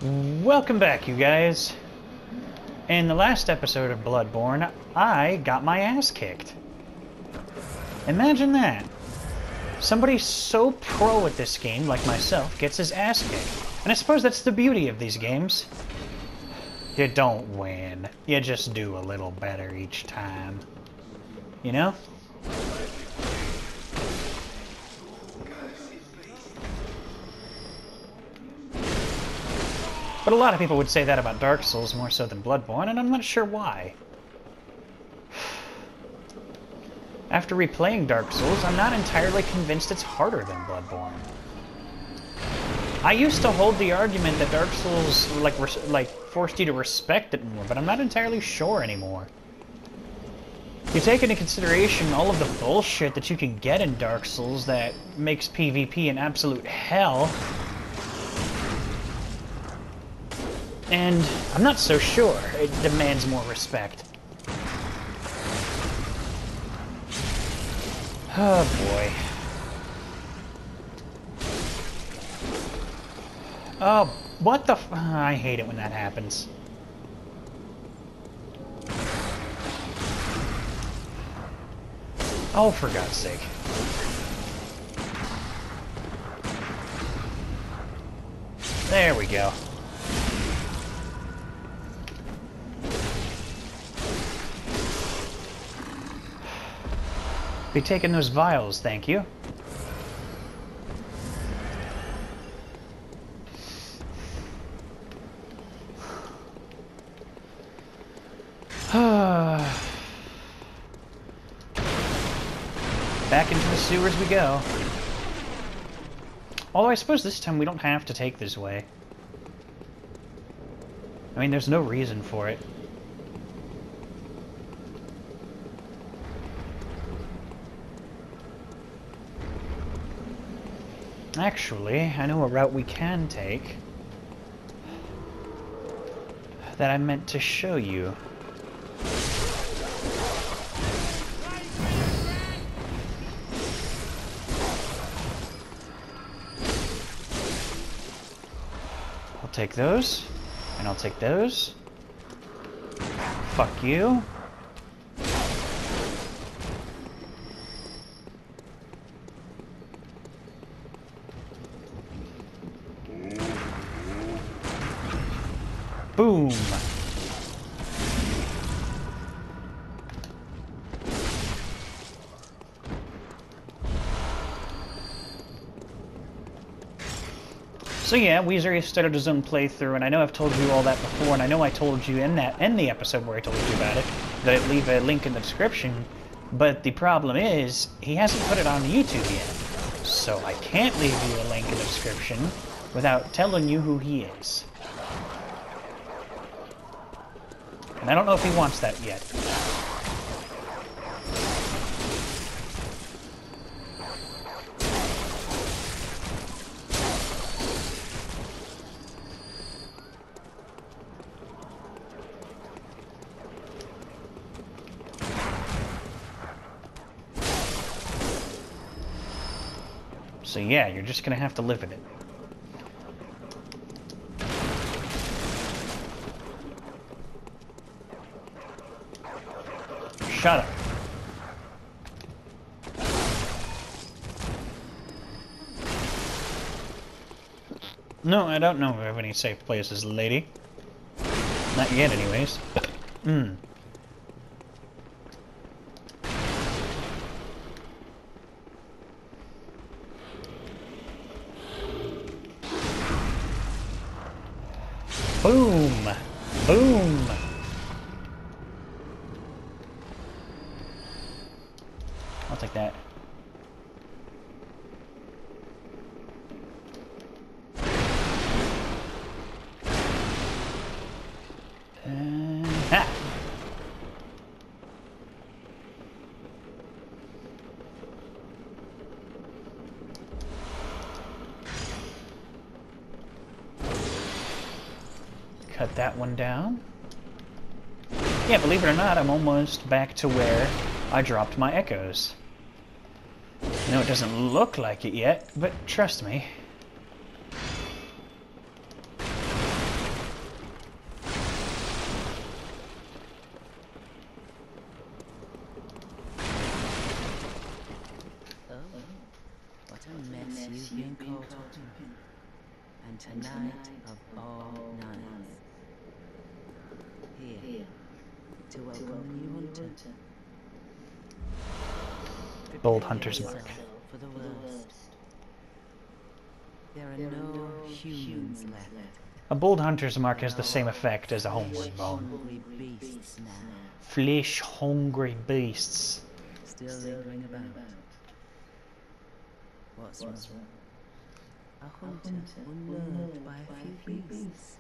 Welcome back, you guys. In the last episode of Bloodborne, I got my ass kicked. Imagine that. Somebody so pro at this game, like myself, gets his ass kicked. And I suppose that's the beauty of these games. You don't win. You just do a little better each time. You know? But a lot of people would say that about Dark Souls more so than Bloodborne, and I'm not sure why. After replaying Dark Souls, I'm not entirely convinced it's harder than Bloodborne. I used to hold the argument that Dark Souls forced you to respect it more, but I'm not entirely sure anymore. You take into consideration all of the bullshit that you can get in Dark Souls that makes PvP an absolute hell, and I'm not so sure it demands more respect. Oh boy. Oh, what the f- I hate it when that happens. Oh, for God's sake. There we go. Be taking those vials, thank you. Back into the sewers we go. Although I suppose this time we don't have to take this way. I mean, there's no reason for it. Actually, I know a route we can take that I meant to show you. I'll take those, and I'll take those. Fuck you. Boom! So yeah, Weezer started his own playthrough, and I know I've told you all that before, and I know I told you in the episode where I told you about it, that I'd leave a link in the description, but the problem is, he hasn't put it on YouTube yet. So I can't leave you a link in the description without telling you who he is. And I don't know if he wants that yet. So yeah, you're just gonna have to live with it. Shut up. No, I don't know of any safe places, lady. Not yet, anyways. Hmm. Boom! Boom! I'll take that. Ha! Cut that one down. Yeah, believe it or not, I'm almost back to where I dropped my echoes. I know it doesn't look like it yet, but trust me. been caught up in. And tonight of all nights, here to welcome the new hunter. Bold Prepare hunter's mark. yourself for the worst. There are no humans left. A bold hunter's mark has the same effect as a homeward bone. Hungry beasts now, Flesh-hungry beasts. still lingering about. What's wrong? A hunter unnerved by a few beasts.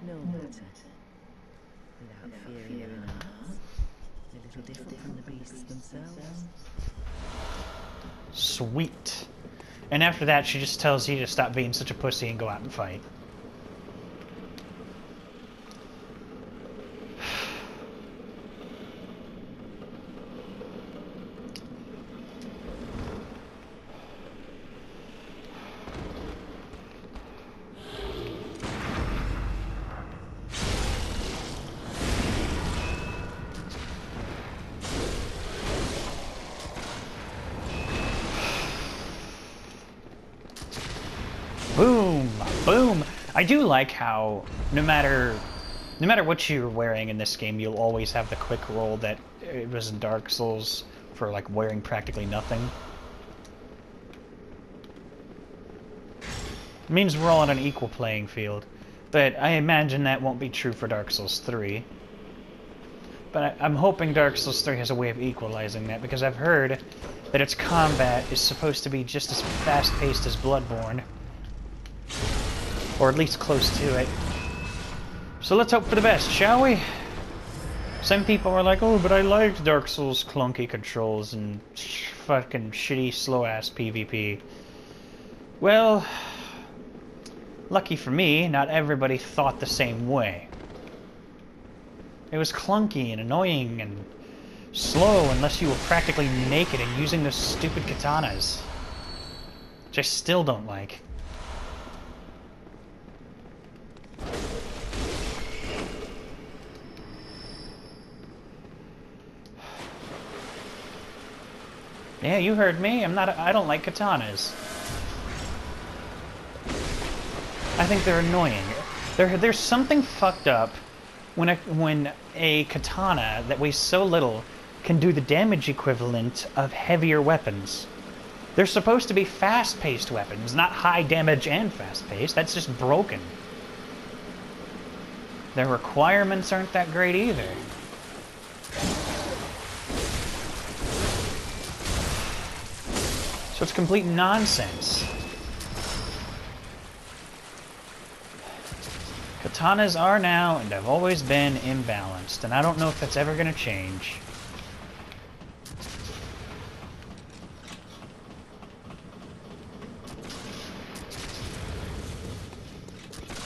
No matter. Without fearing their hearts. They're a little different from the beasts themselves. Sweet. And after that, she just tells you to stop being such a pussy and go out and fight. Boom! Boom! I do like how no matter what you're wearing in this game, you'll always have the quick roll that it was in Dark Souls for like wearing practically nothing. It means we're all on an equal playing field. But I imagine that won't be true for Dark Souls 3. But I'm hoping Dark Souls 3 has a way of equalizing that, because I've heard that its combat is supposed to be just as fast-paced as Bloodborne. Or at least close to it. So let's hope for the best, shall we? Some people are like, oh, but I liked Dark Souls' clunky controls and fucking shitty, slow-ass PvP. Well, lucky for me, not everybody thought the same way. It was clunky and annoying and slow unless you were practically naked and using those stupid katanas. Which I still don't like. Yeah, you heard me. I don't like katanas. I think they're annoying. There's something fucked up when a katana that weighs so little can do the damage equivalent of heavier weapons. They're supposed to be fast-paced weapons, not high damage and fast-paced. That's just broken. Their requirements aren't that great either. So it's complete nonsense. Katanas are now, and have always been, imbalanced, and I don't know if that's ever going to change.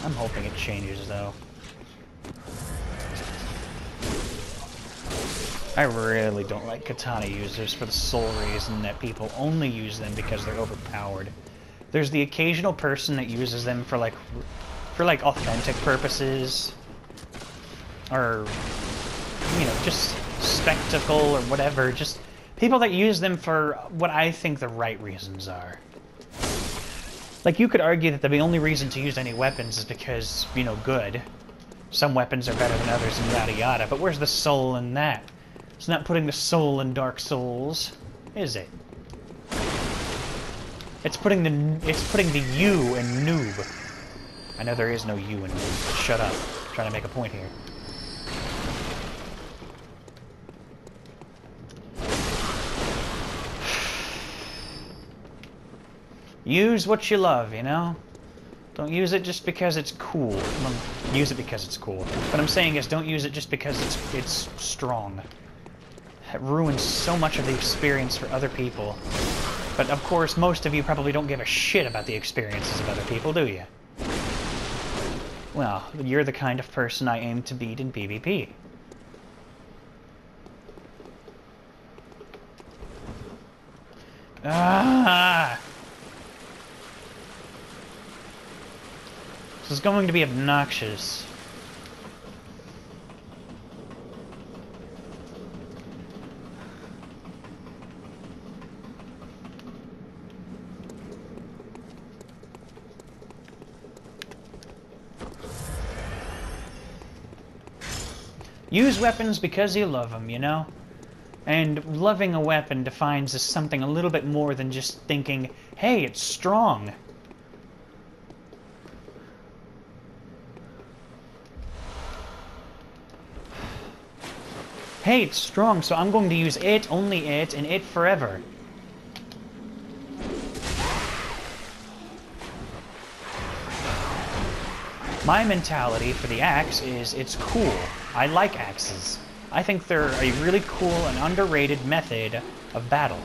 I'm hoping it changes, though. I really don't like katana users for the sole reason that people only use them because they're overpowered. There's the occasional person that uses them for like authentic purposes, or you know, just spectacle or whatever. Just people that use them for what I think the right reasons are. Like, you could argue that the only reason to use any weapons is because, you know, good. Some weapons are better than others and yada yada, but where's the soul in that? It's not putting the soul in Dark Souls, is it? It's putting the you in noob. I know there is no you in noob, but shut up. I'm trying to make a point here. Use what you love, you know? Don't use it just because it's cool. Well, use it because it's cool. What I'm saying is, don't use it just because it's strong. It ruins so much of the experience for other people. But of course, most of you probably don't give a shit about the experiences of other people, do you? Well, you're the kind of person I aim to beat in PvP. Ah! This is going to be obnoxious. Use weapons because you love them, you know? And loving a weapon defines as something a little bit more than just thinking, hey, it's strong. Hey, it's strong, so I'm going to use it, only it, and it forever. My mentality for the axe is it's cool. I like axes. I think they're a really cool and underrated method of battle.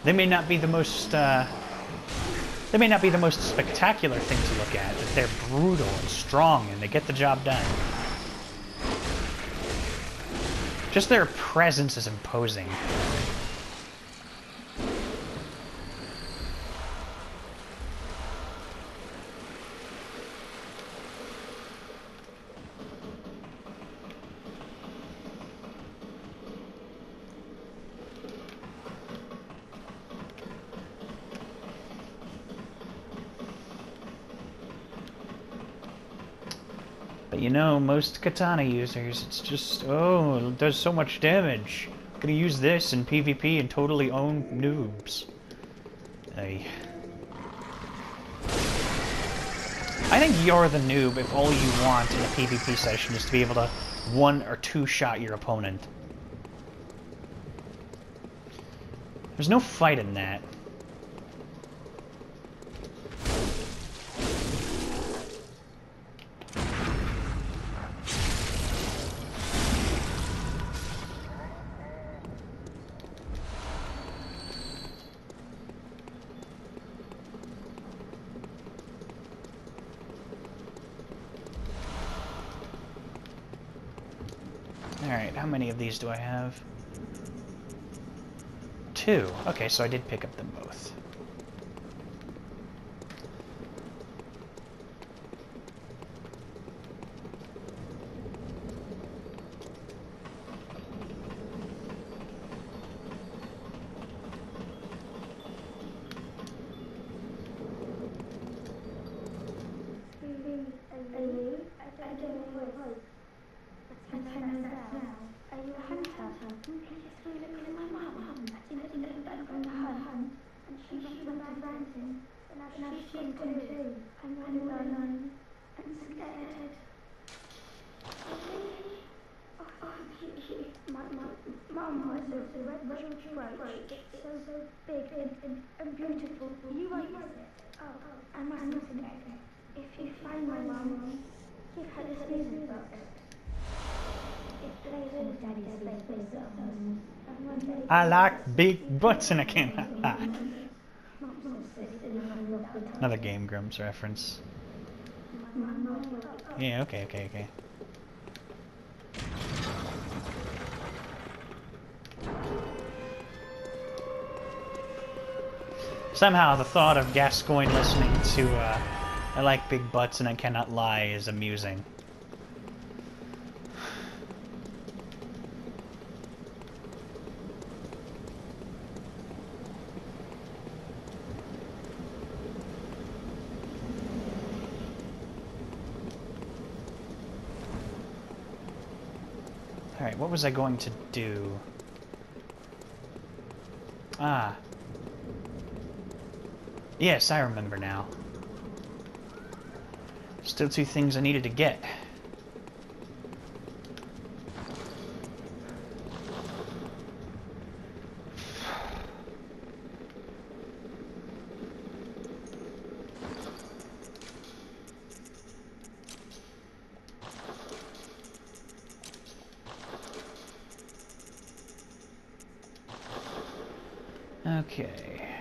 They may not be the most spectacular thing to look at, but they're brutal and strong and they get the job done. Just their presence is imposing. But you know, most katana users, it's just, oh, it does so much damage. I'm gonna use this in PvP and totally own noobs. I think you're the noob if all you want in a PvP session is to be able to one or two shot your opponent. There's no fight in that. Alright, how many of these do I have? 2. Okay, so I did pick up them both. Mum has a red brooch. It's so big and beautiful. You won't miss it. Oh, I must get it. If you find my mum, give her this music book. It plays all Daddy's favorite songs. I like big butts and I can't lie. Another Game Grumps reference. Yeah, okay. Somehow the thought of Gascoigne listening to I like big butts and I cannot lie is amusing. Alright, what was I going to do? Ah. Yes, I remember now. Still 2 things I needed to get. Okay.